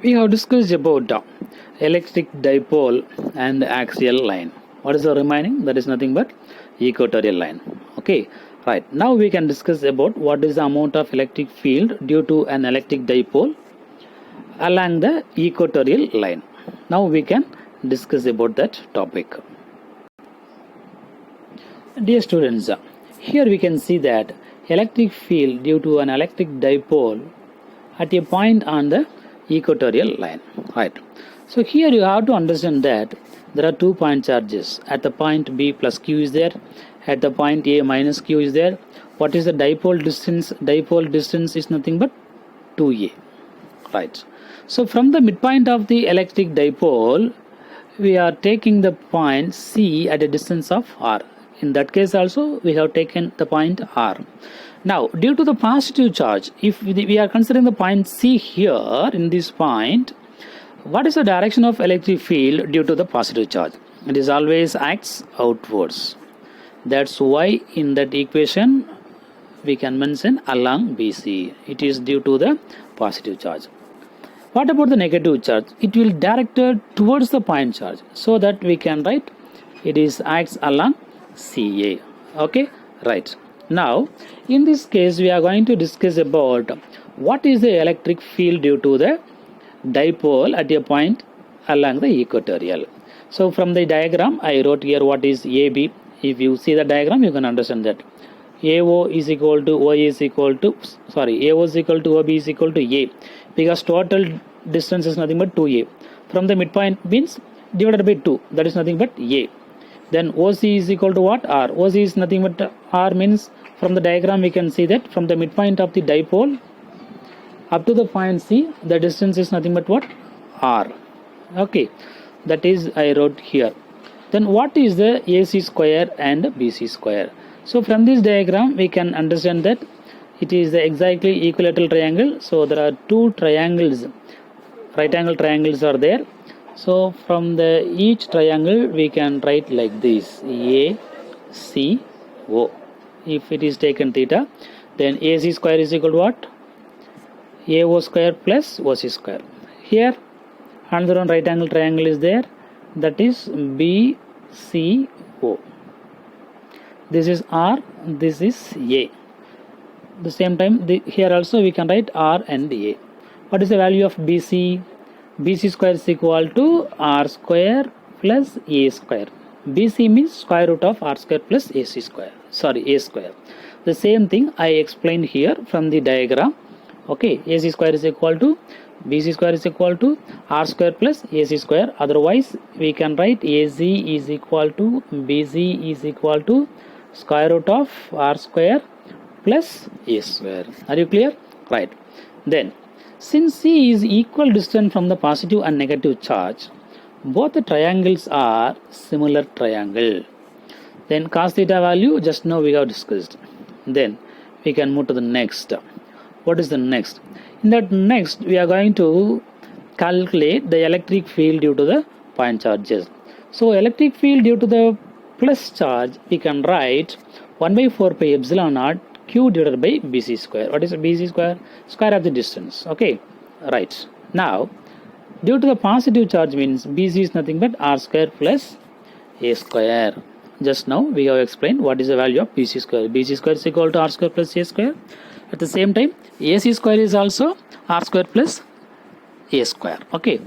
We have discussed about electric dipole and axial line. What is the remaining? That is nothing but equatorial line. Okay, right. Now we can discuss about what is the amount of electric field due to an electric dipole along the equatorial line. Now we can discuss about that topic. Dear students, here we can see that electric field due to an electric dipole at a point on the equatorial line, right? So here you have to understand that there are 2 point charges. At the point B plus Q is there, at the point A minus Q is there. What is the dipole distance? Dipole distance is nothing but 2A, right? So from the midpoint of the electric dipole, we are taking the point C at a distance of R. In that case also we have taken the point R. Now due to the positive charge, if we are considering the point C here in this point, what is the direction of electric field due to the positive charge? It is always acts outwards. That's why in that equation we can mention along BC. It is due to the positive charge. What about the negative charge? It will directed towards the point charge, so that we can write it is acts along CA. Okay, right. Now in this case we are going to discuss about what is the electric field due to the dipole at a point along the equatorial. So from the diagram I wrote here what is AB. If you see the diagram you can understand that AO is equal to OA is equal to AO is equal to OB is equal to A, because total distance is nothing but 2A. From the midpoint means divided by 2, that is nothing but A. Then OC is equal to what? R. OC is nothing but R, means from the diagram we can see that from the midpoint of the dipole up to the point C, the distance is nothing but what? R. Okay, that is I wrote here. Then what is the AC square and BC square? So from this diagram we can understand that it is the exactly equilateral triangle. So there are 2 triangles, right angle triangles are there. So from the each triangle we can write like this: A, C, O. If it is taken theta, then AC square is equal to what? AO square plus OC square. Here another one right angle triangle is there, that is BCO. This is R, this is A. The same time here also we can write R and A. What is the value of BC? BC square is equal to R square plus A square. BC means square root of R square plus A square. The same thing I explained here from the diagram. Okay, AC square is equal to BC square is equal to R square plus AC square. Otherwise we can write AC is equal to BC is equal to square root of R square plus A square. Are you clear? Right. Then since C is equal distance from the positive and negative charge, both the triangles are similar triangle. Then cos theta value just now we have discussed. Then we can move to the next. What is the next? In that next we are going to calculate the electric field due to the point charges. So electric field due to the plus charge we can write 1 by 4 pi epsilon naught Q divided by BC square. What is BC square? Square of the distance. Okay, right. Now due to the positive charge means BC is nothing but R square plus A square. Just now we have explained what is the value of BC square. BC square is equal to R square plus A square. At the same time AC square is also R square plus A square. Okay,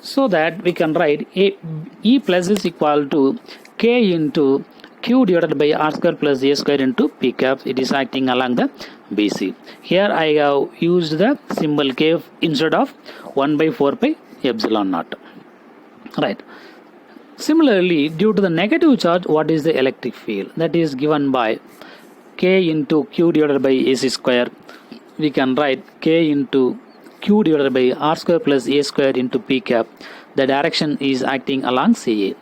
so that we can write E plus is equal to K into Q divided by R square plus A square into P cap. It is acting along the BC. Here I have used the symbol K instead of 1 by 4 pi epsilon naught. Right. Similarly, due to the negative charge, what is the electric field? That is given by K into Q divided by AC square. We can write K into Q divided by R square plus A square into P cap. The direction is acting along CA.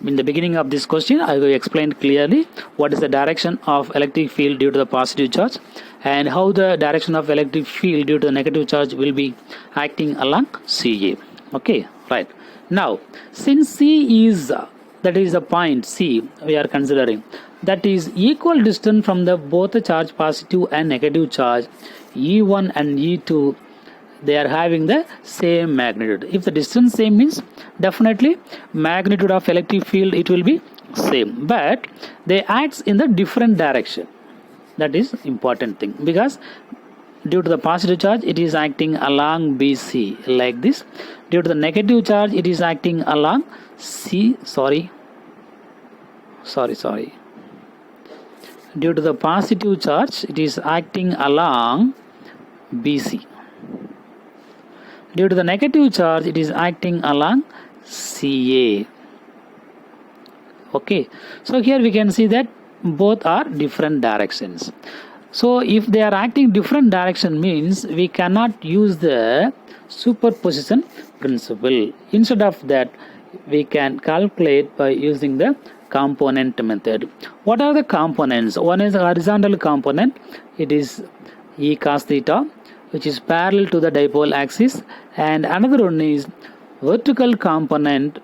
In the beginning of this question, I will explain clearly what is the direction of electric field due to the positive charge and how the direction of electric field due to the negative charge will be acting along CA. Okay, right. Now, since C is, that is the point C we are considering, that is equal distance from the both the charge positive and negative charge, E1 and E2 they are having the same magnitude. If the distance same means definitely magnitude of electric field it will be same, but they acts in the different direction. That is important thing, because due to the positive charge it is acting along BC like this. Due to the negative charge it is acting along due to the positive charge it is acting along BC. Due to the negative charge it is acting along CA. Okay, so here we can see that both are different directions. So if they are acting different direction means we cannot use the superposition principle. Instead of that we can calculate by using the component method. What are the components? One is horizontal component, it is E cos theta, which is parallel to the dipole axis, and another one is vertical component,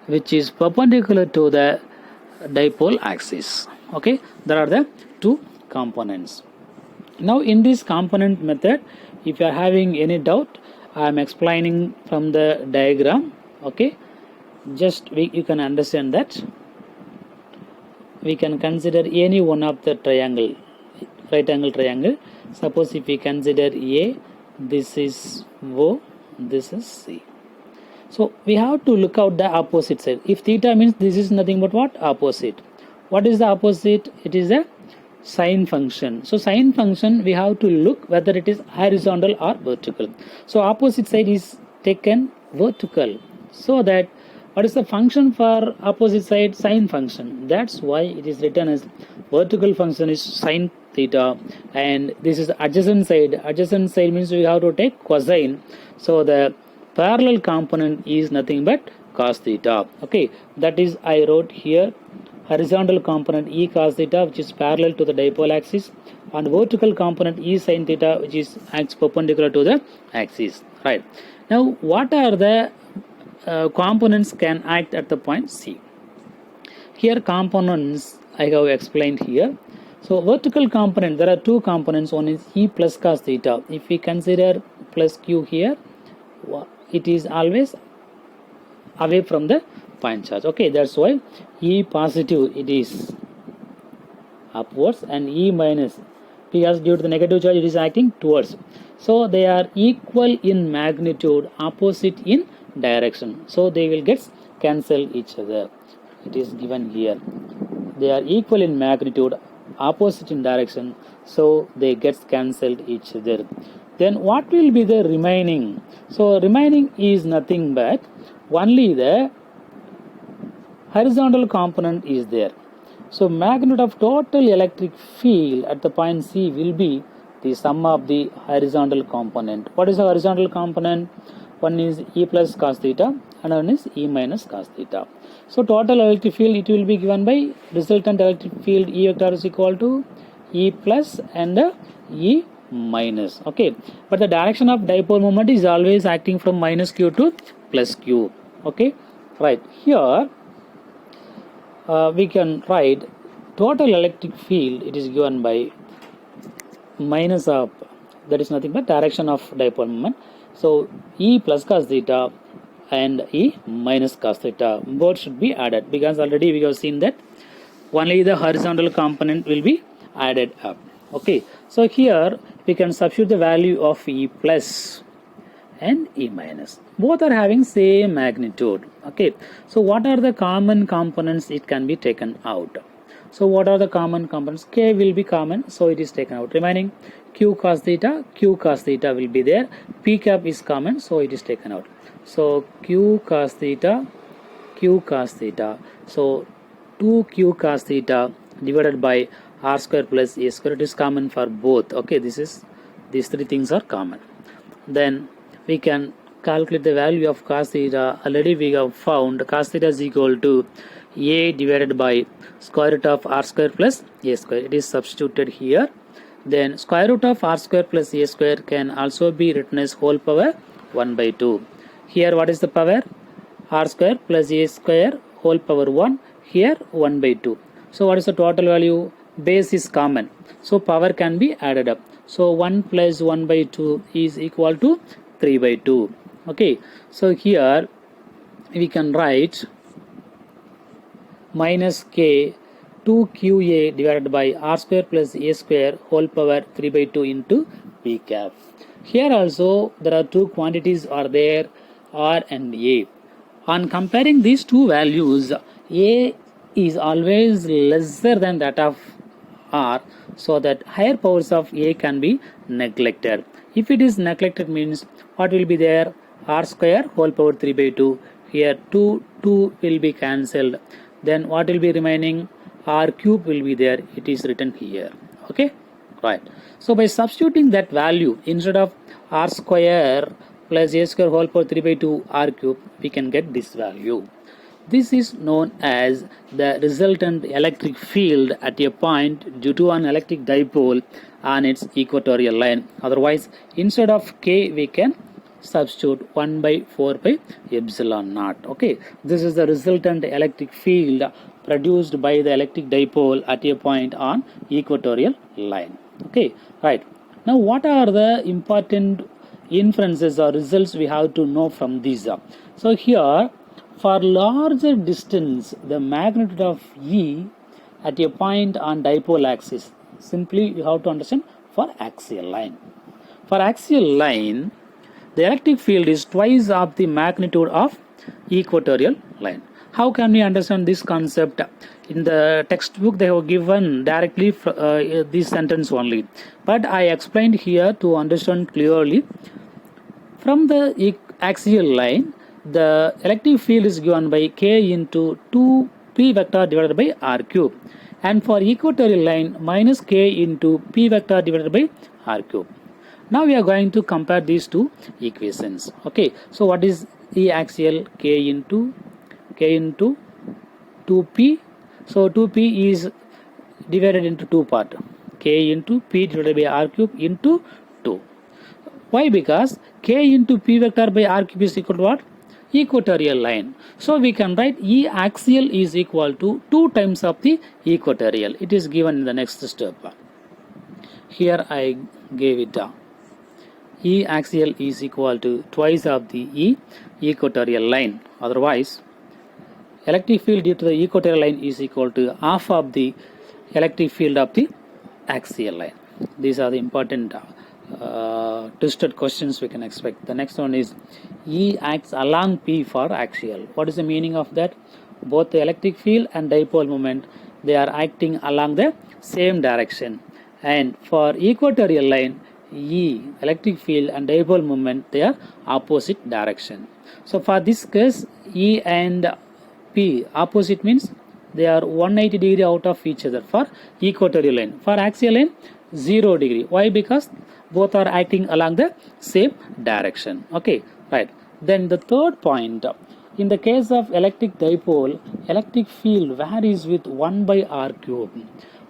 which is perpendicular to the dipole axis. Okay, there are the two components. Now in this component method, if you are having any doubt, I am explaining from the diagram. Okay, just you can understand that. We can consider any one of the triangle, right angle triangle. Suppose if we consider A, this is O, this is C. So we have to look out the opposite side. If theta means this is nothing but what? Opposite. What is the opposite? It is a sine function. So sine function we have to look whether it is horizontal or vertical. So opposite side is taken vertical. So that what is the function for opposite side? Sine function. That's why it is written as vertical function is sine theta, and this is adjacent side. Adjacent side means we have to take cosine. So the parallel component is nothing but cos theta. Okay, that is I wrote here horizontal component E cos theta, which is parallel to the dipole axis, and vertical component E sin theta, which is acts perpendicular to the axis. Right. Now what are the components can act at the point C? Here components I have explained here. So vertical component, there are two components. One is E plus cos theta. If we consider plus Q here, it is always away from the point charge. Okay, that's why E positive it is upwards, and E minus, because due to the negative charge it is acting towards. So they are equal in magnitude, opposite in direction. So they will get cancel each other. It is given here. They are equal in magnitude, opposite in direction, so they get cancelled each other. Then what will be the remaining? So remaining is nothing but only the horizontal component is there. So magnitude of total electric field at the point C will be the sum of the horizontal component. What is the horizontal component? One is E plus cos theta, and one is E minus cos theta. So total electric field it will be given by resultant electric field E vector is equal to E plus and E minus. Okay, but the direction of dipole moment is always acting from minus Q to plus Q. Okay, right. Here we can write total electric field, it is given by minus of, that is nothing but direction of dipole moment. So E plus cos theta and E minus cos theta both should be added, because already we have seen that only the horizontal component will be added up. Okay, so here we can substitute the value of E plus and E minus. Both are having same magnitude. Okay, so what are the common components? It can be taken out. So what are the common components? K will be common, so it is taken out. Remaining Q cos theta will be there. P cap is common, so it is taken out. So Q cos theta. So 2Q cos theta divided by R square plus A square, it is common for both. Okay, these three things are common. Then we can calculate the value of cos theta. Already we have found cos theta is equal to A divided by square root of R square plus A square. It is substituted here. Then square root of R square plus A square can also be written as whole power 1 by 2. Here what is the power? R square plus A square whole power 1. Here 1 by 2. So what is the total value? Base is common, so power can be added up. So 1 plus 1 by 2 is equal to 3 by 2. Okay, so here we can write minus k 2qa divided by r square plus a square whole power 3 by 2 into p cap. Here also there are two quantities are there, r and a. On comparing these two values, a is always lesser than that of r, so that higher powers of a can be neglected. If it is neglected means what will be there? R square whole power 3 by 2. Here 2 will be cancelled. Then what will be remaining? R cube will be there. It is written here. Okay, right. So by substituting that value instead of r square plus a square whole power 3 by 2 r cube, we can get this value. This is known as the resultant electric field at a point due to an electric dipole on its equatorial line. Otherwise, instead of k, we can substitute 1 by 4 pi epsilon naught. Okay, this is the resultant electric field produced by the electric dipole at a point on equatorial line. Okay, right. Now, what are the important inferences or results we have to know from these? So here, for larger distance, the magnitude of E at a point on dipole axis, simply you have to understand for axial line. For axial line, the electric field is twice of the magnitude of equatorial line. How can we understand this concept? In the textbook they have given directly this sentence only, but I explained here to understand clearly. From the axial line, the electric field is given by k into 2p vector divided by r cube, and for equatorial line minus k into p vector divided by r cube. Now we are going to compare these two equations. Okay, so what is the axial? K into 2p. So 2p is divided into two parts, k into p divided by r cube into 2. Why? Because k into p vector by r cube is equal to what? Equatorial line. So we can write E axial is equal to 2 times of the equatorial. It is given in the next step. Here I gave it down. E axial is equal to twice of the equatorial line. Otherwise, electric field due to the equatorial line is equal to half of the electric field of the axial line. These are the important twisted questions we can expect. The next one is E acts along P for axial. What is the meaning of that? Both the electric field and dipole moment, they are acting along the same direction, and for equatorial line, E electric field and dipole moment, they are opposite direction. So for this case, E and P opposite means they are 180 degree out of each other for equatorial line. For axial line, 0 degree. Why? Because both are acting along the same direction. Okay, right. Then the third point, in the case of electric dipole, electric field varies with 1 by r cube.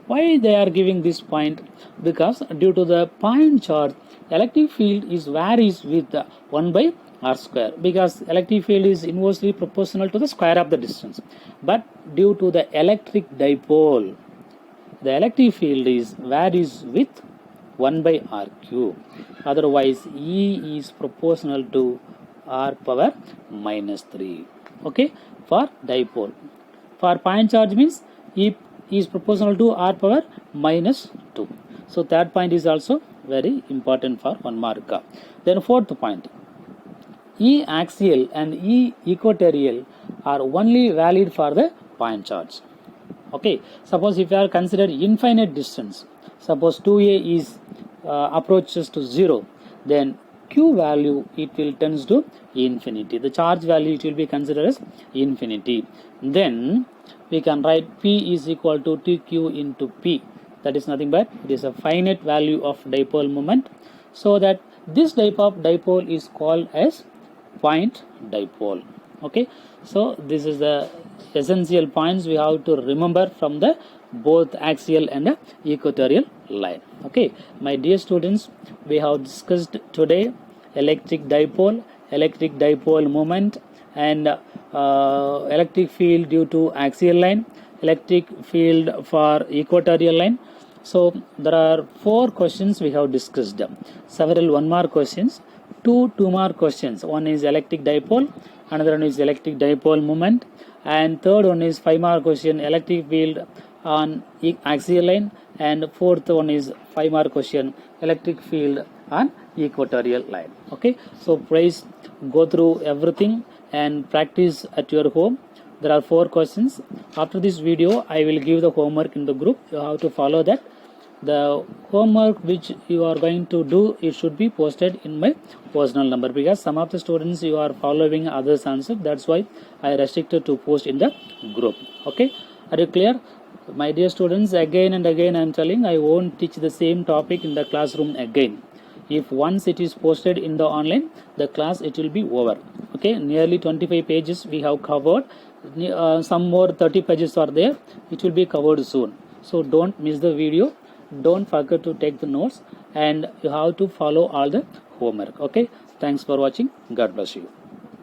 Why they are giving this point? Because due to the point charge, electric field is varies with 1 by r square, because electric field is inversely proportional to the square of the distance. But due to the electric dipole, the electric field is varies with 1 by r cube. Otherwise, E is proportional to r power minus 3. Okay, for dipole. For point charge means E is proportional to r power minus 2. So that point is also very important for 1 mark. Then fourth point, E axial and E equatorial are only valid for the point charge. Okay, suppose if you are considered infinite distance, suppose 2a is approaches to 0, then q value it will tends to infinity. The charge value it will be considered as infinity. Then we can write P is equal to TQ into P. That is nothing but it is a finite value of dipole moment. So that this type of dipole is called as point dipole. Okay, so this is the essential points we have to remember from the both axial and equatorial line. Okay, my dear students, we have discussed today electric dipole moment, and electric field due to axial line, electric field for equatorial line. So there are 4 questions we have discussed, several 1 mark questions. two mark questions. One is electric dipole, another one is electric dipole moment, and third one is 5 mark question, electric field on axial line, and fourth one is 5 mark question, electric field on equatorial line. Okay, so please go through everything and practice at your home. There are 4 questions. After this video, I will give the homework in the group. You have to follow that. The homework which you are going to do, it should be posted in my personal number, because some of the students you are following others answer. That's why I restricted to post in the group. Okay, are you clear? My dear students, again and again I am telling, I won't teach the same topic in the classroom again. If once it is posted in the online, the class, it will be over. Okay, nearly 25 pages we have covered. Some more 30 pages are there. It will be covered soon. So don't miss the video. Don't forget to take the notes, and you have to follow all the homework. Okay, thanks for watching. God bless you.